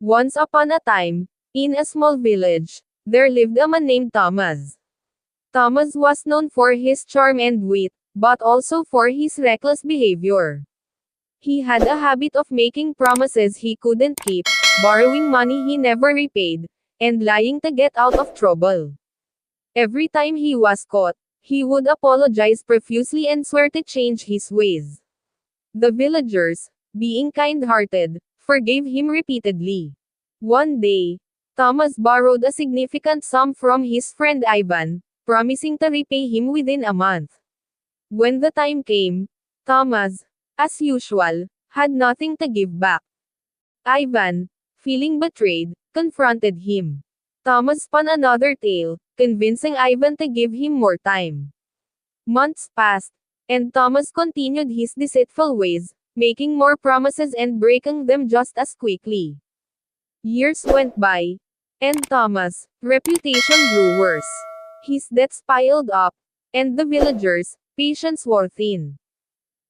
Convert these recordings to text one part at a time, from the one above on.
Once upon a time, in a small village, there lived a man named Tomas. Tomas was known for his charm and wit, but also for his reckless behavior. He had a habit of making promises he couldn't keep, borrowing money he never repaid, and lying to get out of trouble. Every time he was caught, he would apologize profusely and swear to change his ways. The villagers, being kind-hearted, forgave him repeatedly. One day, Thomas borrowed a significant sum from his friend Ivan, promising to repay him within a month. When the time came, Thomas, as usual, had nothing to give back. Ivan, feeling betrayed, confronted him. Thomas spun another tale, convincing Ivan to give him more time. Months passed, and Thomas continued his deceitful ways, making more promises and breaking them just as quickly. Years went by, and Thomas' reputation grew worse. His debts piled up, and the villagers' patience wore thin.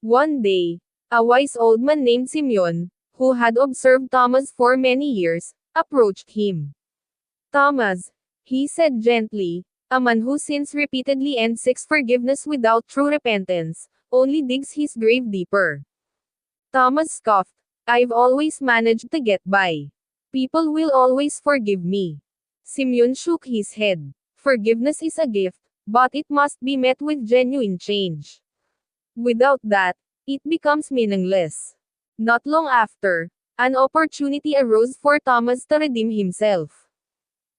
One day, a wise old man named Simeon, who had observed Thomas for many years, approached him. "Thomas," he said gently, "a man who sins repeatedly and seeks forgiveness without true repentance, only digs his grave deeper." Thomas scoffed, "I've always managed to get by. People will always forgive me." Simeon shook his head. "Forgiveness is a gift, but it must be met with genuine change. Without that, it becomes meaningless." Not long after, an opportunity arose for Thomas to redeem himself.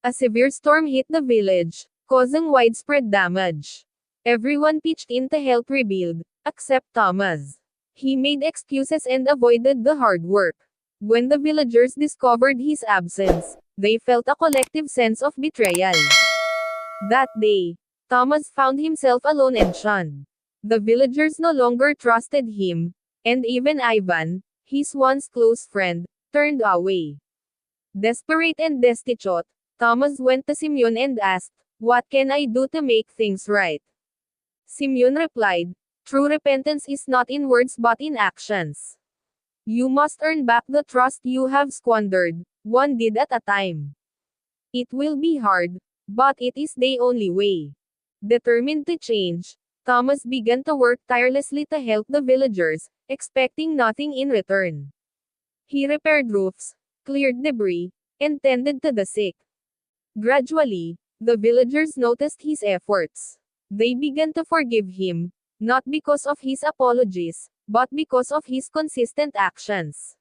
A severe storm hit the village, causing widespread damage. Everyone pitched in to help rebuild, except Thomas. He made excuses and avoided the hard work. When the villagers discovered his absence, they felt a collective sense of betrayal. That day, Thomas found himself alone and shunned. The villagers no longer trusted him, and even Ivan, his once close friend, turned away. Desperate and destitute, Thomas went to Simeon and asked, "What can I do to make things right?" Simeon replied, "True repentance is not in words but in actions. You must earn back the trust you have squandered, one deed at a time. It will be hard, but it is the only way." Determined to change, Thomas began to work tirelessly to help the villagers, expecting nothing in return. He repaired roofs, cleared debris, and tended to the sick. Gradually, the villagers noticed his efforts. They began to forgive him, not because of his apologies, but because of his consistent actions.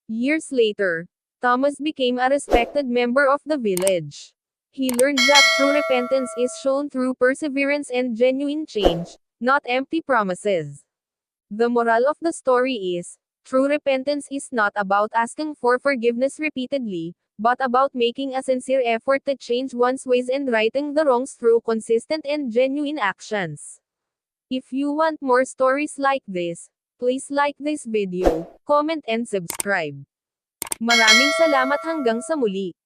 Years later, Thomas became a respected member of the village. He learned that true repentance is shown through perseverance and genuine change, not empty promises. The moral of the story is, true repentance is not about asking for forgiveness repeatedly, but about making a sincere effort to change one's ways and righting the wrongs through consistent and genuine actions. If you want more stories like this, please like this video, comment and subscribe. Maraming salamat hanggang sa muli.